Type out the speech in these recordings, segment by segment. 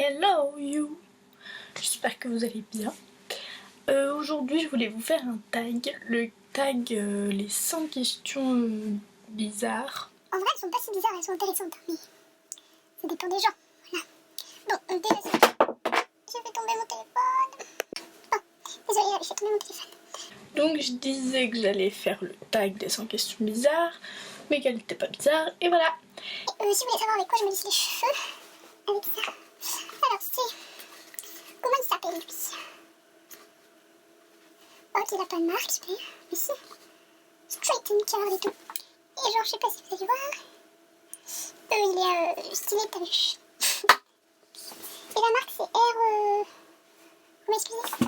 Hello you! J'espère que vous allez bien. Aujourd'hui je voulais vous faire un tag, le tag les 100 questions bizarres. En vrai elles sont pas si bizarres, elles sont intéressantes, mais ça dépend des gens. Voilà. Bon, déjà j'ai fait tomber mon téléphone. Oh, désolée, j'ai fait tomber mon téléphone. Donc je disais que j'allais faire le tag des 100 questions bizarres, mais qu'elle n'était pas bizarre, et voilà. Et si vous voulez savoir avec quoi je me lisse les cheveux, avec ça. Alors c'est... Comment il s'appelle lui? Oh, il a pas de marque, super. Mais si. Straighten curl et tout. Et genre, je sais pas si vous allez voir. Il est stylé, t'as vu. Et la marque c'est R... Comment expliquer?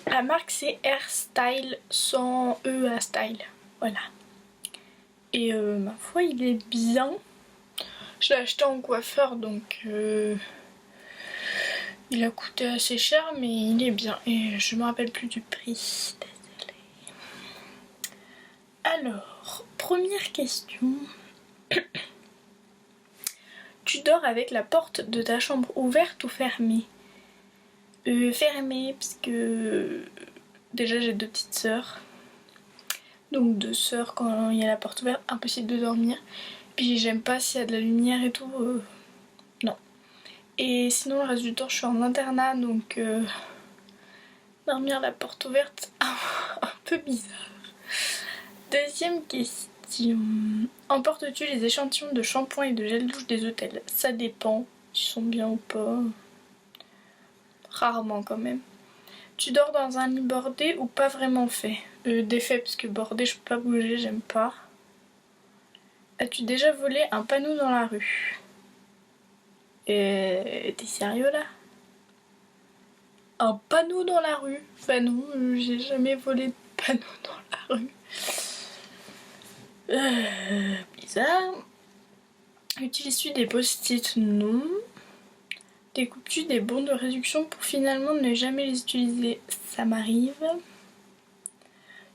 La marque c'est Airstyle sans E à style, voilà. Et ma foi il est bien. Je l'ai acheté en coiffeur donc il a coûté assez cher mais il est bien. Et je me rappelle plus du prix, désolée. Alors, première question. Tu dors avec la porte de ta chambre ouverte ou fermée? Fermée parce que déjà j'ai 2 petites sœurs. Donc 2 sœurs quand il y a la porte ouverte, impossible de dormir. Puis j'aime pas s'il y a de la lumière et tout, non. Et sinon le reste du temps je suis en internat donc dormir la porte ouverte, un peu bizarre. Deuxième question. Emportes-tu les échantillons de shampoing et de gel douche des hôtels? Ça dépend, ils sont bien ou pas. Rarement quand même. Tu dors dans un lit bordé ou pas vraiment fait? Défait parce que bordé je peux pas bouger, j'aime pas. As-tu déjà volé un panneau dans la rue? T'es sérieux là? Un panneau dans la rue? Bah non, j'ai jamais volé de panneau dans la rue. Bizarre. Utilises-tu des post-it? Non. Découpes-tu des bons de réduction pour finalement ne jamais les utiliser? Ça m'arrive.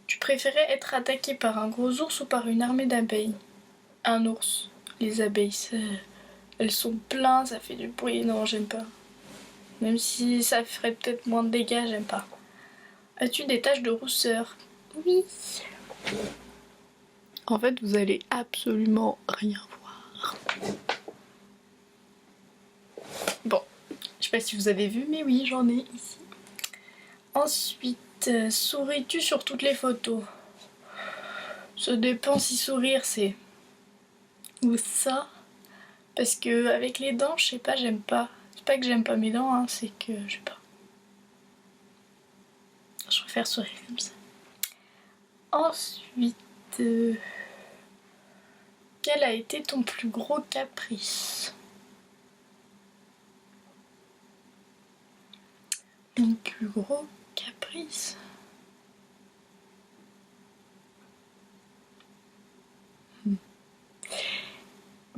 Tu préférais être attaqué par un gros ours ou par une armée d'abeilles? Un ours. Les abeilles, elles sont pleines, ça fait du bruit. Non, j'aime pas. Même si ça ferait peut-être moins de dégâts, j'aime pas. As-tu des taches de rousseur? Oui. En fait, vous allez absolument rien voir. Bon, je sais pas si vous avez vu, mais oui, j'en ai ici. Ensuite, souris-tu sur toutes les photos? Ça dépend si sourire c'est ou ça. Parce que avec les dents, je sais pas, j'aime pas. C'est pas que j'aime pas mes dents, hein, c'est que je sais pas. Je préfère sourire comme ça. Ensuite, quel a été ton plus gros caprice? Mon plus gros caprice?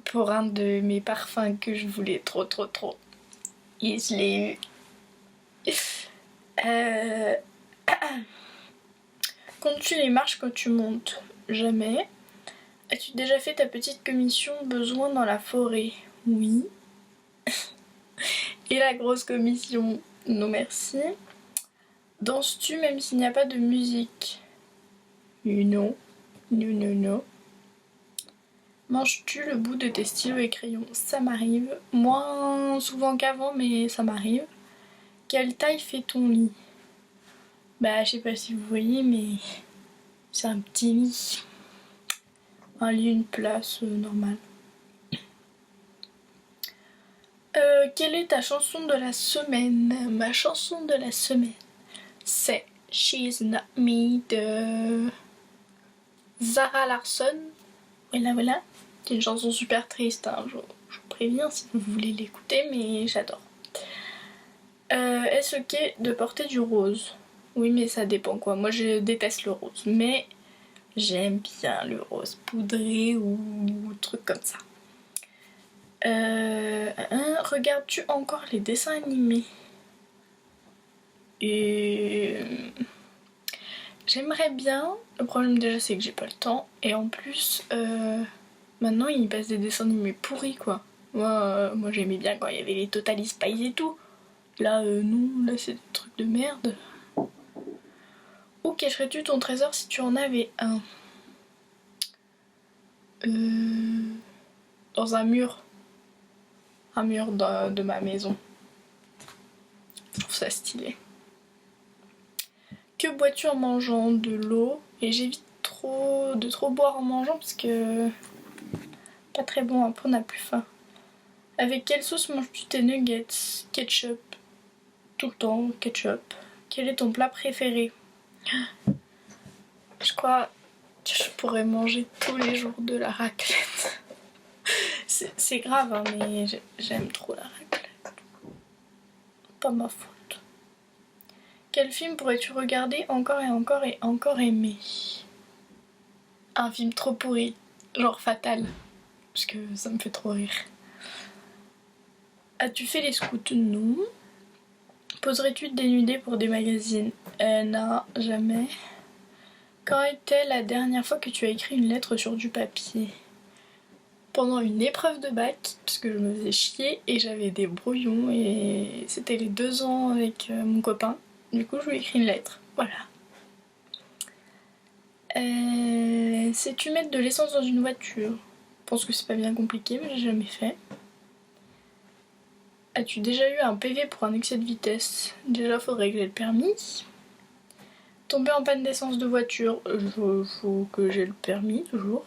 Pour un de mes parfums que je voulais trop. Et je l'ai eu. Comptes-tu les marches quand tu montes? Jamais. As-tu déjà fait ta petite commission besoin dans la forêt? Oui. Et la grosse commission? Non merci. Danses-tu même s'il n'y a pas de musique? Non. Non. Manges-tu le bout de tes stylos et crayons? Ça m'arrive. Moins souvent qu'avant, mais ça m'arrive. Quelle taille fait ton lit? Bah, je sais pas si vous voyez, mais c'est un petit lit. Un lit, une place normale. Quelle est ta chanson de la semaine? Ma chanson de la semaine, c'est She's Not Me de Zara Larsson. Voilà. C'est une chanson super triste, hein. Je vous préviens si vous voulez l'écouter, mais j'adore. Est-ce ok de porter du rose? Oui, mais ça dépend quoi. Moi, je déteste le rose, mais j'aime bien le rose poudré ou truc comme ça. Regardes-tu encore les dessins animés? Et j'aimerais bien. Le problème déjà c'est que j'ai pas le temps. Et en plus, maintenant ils passent des dessins animés pourris quoi. Moi j'aimais bien quand il y avait les Totally Spies et tout. Là non, là c'est des trucs de merde. Où cacherais-tu ton trésor si tu en avais un? Dans un mur. Un mur de ma maison. Je trouve ça stylé. Que bois-tu en mangeant? De l'eau. Et j'évite de trop boire en mangeant parce que pas très bon, après on a plus faim. Avec quelle sauce manges-tu tes nuggets? Ketchup. Tout le temps, ketchup. Quel est ton plat préféré? Je crois que je pourrais manger tous les jours de la raclette. C'est grave, hein, mais j'aime trop la raclette. Pas ma faute. Quel film pourrais-tu regarder encore et encore et encore aimer? Un film trop pourri, genre Fatal, parce que ça me fait trop rire. As-tu fait les scouts? Non. Poserais-tu des nudés pour des magazines? Non, jamais. Quand était la dernière fois que tu as écrit une lettre sur du papier? Pendant une épreuve de bac, parce que je me faisais chier et j'avais des brouillons et c'était les 2 ans avec mon copain. Du coup, je lui ai écrit une lettre. Voilà. Sais-tu mettre de l'essence dans une voiture? Je pense que c'est pas bien compliqué, mais j'ai jamais fait. As-tu déjà eu un PV pour un excès de vitesse? Déjà, faudrait que j'ai le permis. Tomber en panne d'essence de voiture, faut que j'ai le permis, toujours.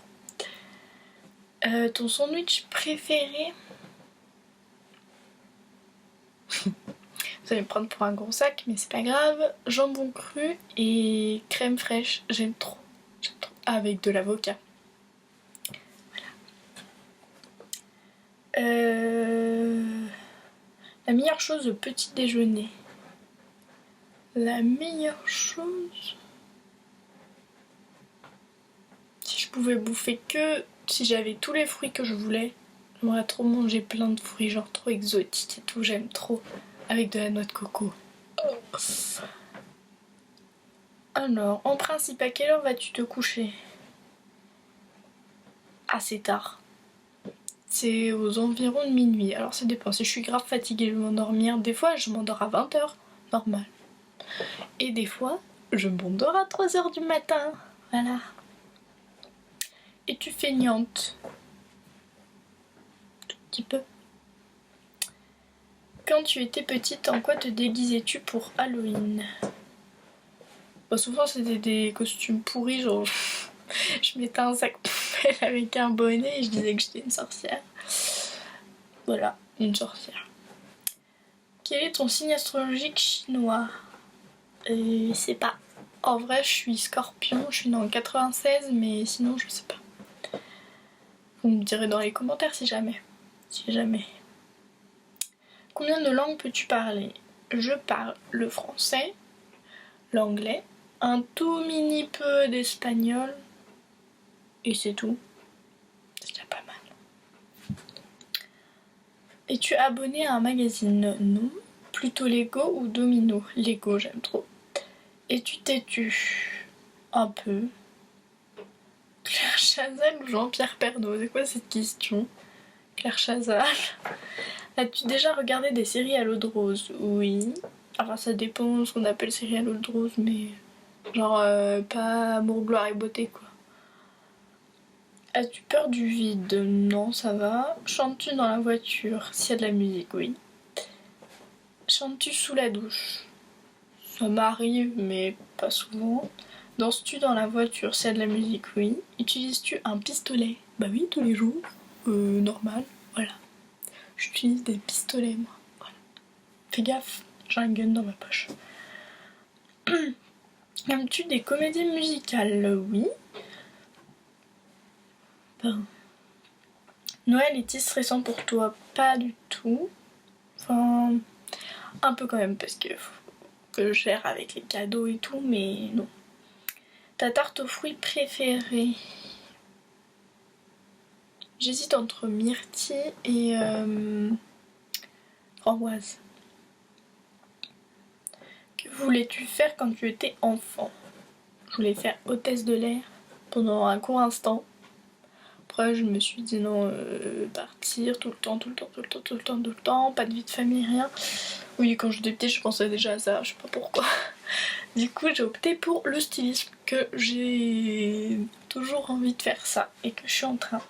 Ton sandwich préféré? Vous allez me prendre pour un gros sac, mais c'est pas grave. Jambon cru et crème fraîche, j'aime trop. Avec de l'avocat. La meilleure chose au petit déjeuner. La meilleure chose... Si je pouvais bouffer que... Si j'avais tous les fruits que je voulais, j'aimerais trop manger plein de fruits, genre trop exotiques et tout, j'aime trop. Avec de la noix de coco. Alors, en principe, à quelle heure vas-tu te coucher? Assez tard. C'est aux environs de minuit. Alors ça dépend, si je suis grave fatiguée, je vais m'endormir. Des fois, je m'endors à 20h, normal. Et des fois, je m'endors à 3h du matin. Voilà. Es-tu feignante? Tout petit peu. Quand tu étais petite, en quoi te déguisais-tu pour Halloween? Bah, souvent c'était des costumes pourris, genre je mettais un sac poubelle avec un bonnet et je disais que j'étais une sorcière. Voilà, une sorcière. Quel est ton signe astrologique chinois? Je sais pas. En vrai, je suis Scorpion, je suis née en 96, mais sinon je sais pas. Vous me direz dans les commentaires si jamais. Si jamais. Combien de langues peux-tu parler? Je parle le français, l'anglais, un tout mini peu d'espagnol, et c'est tout. C'est déjà pas mal. Es-tu abonné à un magazine? Non. Plutôt Lego ou Domino? Lego, j'aime trop. Es-tu têtu? Un peu. Claire Chazal ou Jean-Pierre Pernaut? C'est quoi cette question? Claire Chazal. As-tu déjà regardé des séries à l'eau de rose? Oui. Enfin, ça dépend de ce qu'on appelle série à l'eau de rose, mais genre pas Amour, gloire et beauté quoi. As-tu peur du vide? Non, ça va. Chantes-tu dans la voiture? S'il y a de la musique, oui. Chantes-tu sous la douche? Ça m'arrive, mais pas souvent. Danses-tu dans la voiture? S'il y a de la musique, oui. Utilises-tu un pistolet? Bah oui, tous les jours. Normal, voilà. J'utilise des pistolets, moi. Voilà. Fais gaffe, j'ai un gun dans ma poche. Aimes-tu des comédies musicales? Oui. Ben. Noël est-il stressant pour toi? Pas du tout. Enfin, un peu quand même, parce que faut que je gère avec les cadeaux et tout, mais non. Ta tarte aux fruits préférée? J'hésite entre myrtille et framboise. Que voulais-tu faire quand tu étais enfant? Je voulais faire hôtesse de l'air pendant un court instant. Après je me suis dit non, partir tout le temps, pas de vie de famille, rien. Oui, quand j'étais petite je pensais déjà à ça, je sais pas pourquoi. Du coup j'ai opté pour le stylisme, que j'ai toujours envie de faire ça et que je suis en train.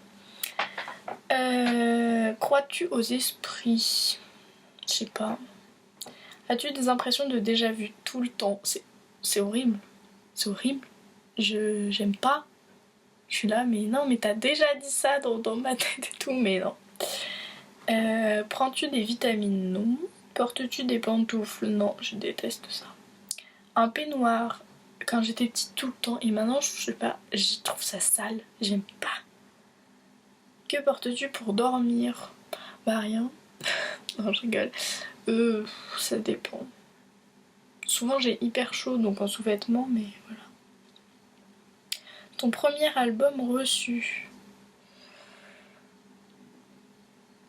Crois-tu aux esprits? Je sais pas. As-tu des impressions de déjà vu tout le temps? C'est horrible. C'est horrible. J'aime pas. Je suis là, mais non, mais t'as déjà dit ça dans ma tête et tout, mais non. Prends-tu des vitamines? Non. Portes-tu des pantoufles? Non, je déteste ça. Un peignoir, quand j'étais petite tout le temps, et maintenant, je sais pas, je trouve ça sale. J'aime pas. Que portes-tu pour dormir? Bah rien. Non, je rigole. Ça dépend. Souvent j'ai hyper chaud, donc en sous-vêtements, mais voilà. Ton premier album reçu?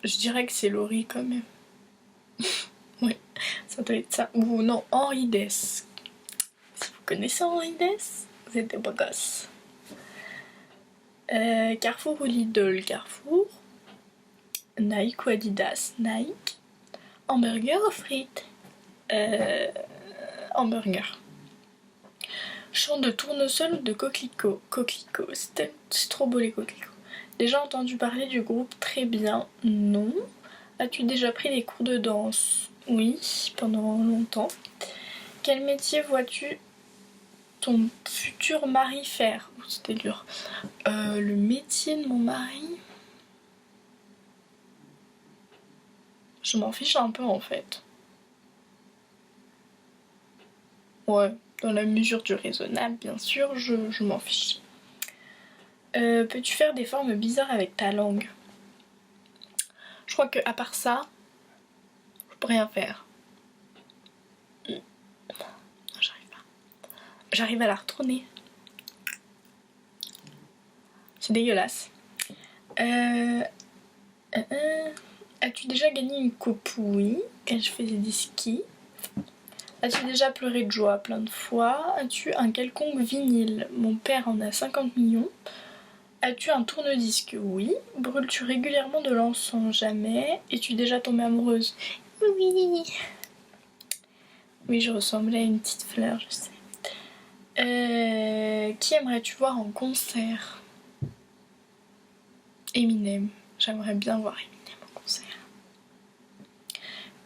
Je dirais que c'est Laurie quand même. Oui, ça doit être ça. Ou non, Henri Dess. Si vous connaissez Henri Dess, vous êtes des beaux gosses. Carrefour ou Lidl? Carrefour. Nike ou Adidas? Nike. Hamburger ou frites? Hamburger. Chant de tournesol ou de coquelicot? Coquelicot, c'est trop beau les coquelicots. Déjà entendu parler du groupe Très Bien? Non. As-tu déjà pris des cours de danse? Oui, pendant longtemps. Quel métier vois-tu ton futur mari faire? C'était dur. Le métier de mon mari? Je m'en fiche un peu en fait. Ouais, dans la mesure du raisonnable, bien sûr, je m'en fiche. Peux-tu faire des formes bizarres avec ta langue? Je crois que à part ça, je peux rien faire. Non, j'arrive pas. J'arrive à la retourner. C'est dégueulasse. As-tu déjà gagné une coupe? Oui, quand je faisais des skis. As-tu déjà pleuré de joie plein de fois? As-tu un quelconque vinyle? Mon père en a 50 millions. As-tu un tourne-disque? Oui. Brûles-tu régulièrement de l'encens? Jamais. Es-tu déjà tombée amoureuse? Oui. Oui, je ressemblais à une petite fleur, je sais. Qui aimerais-tu voir en concert? Eminem. J'aimerais bien voir Eminem en concert.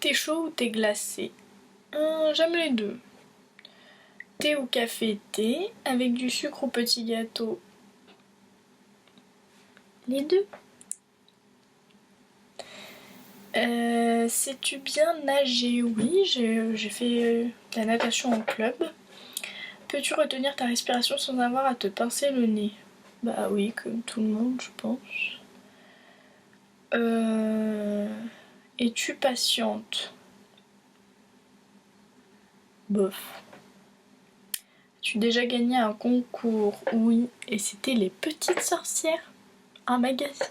T'es chaud ou t'es glacé? J'aime les deux. Thé ou café? Thé. Avec du sucre ou petit gâteau? Les deux. Sais-tu bien nager? Oui, j'ai fait de la natation en club. Peux-tu retenir ta respiration sans avoir à te pincer le nez? Bah oui, comme tout le monde, je pense. Es-tu patiente? Bof. As-tu déjà gagné un concours? Oui, et c'était les petites sorcières, un magazine.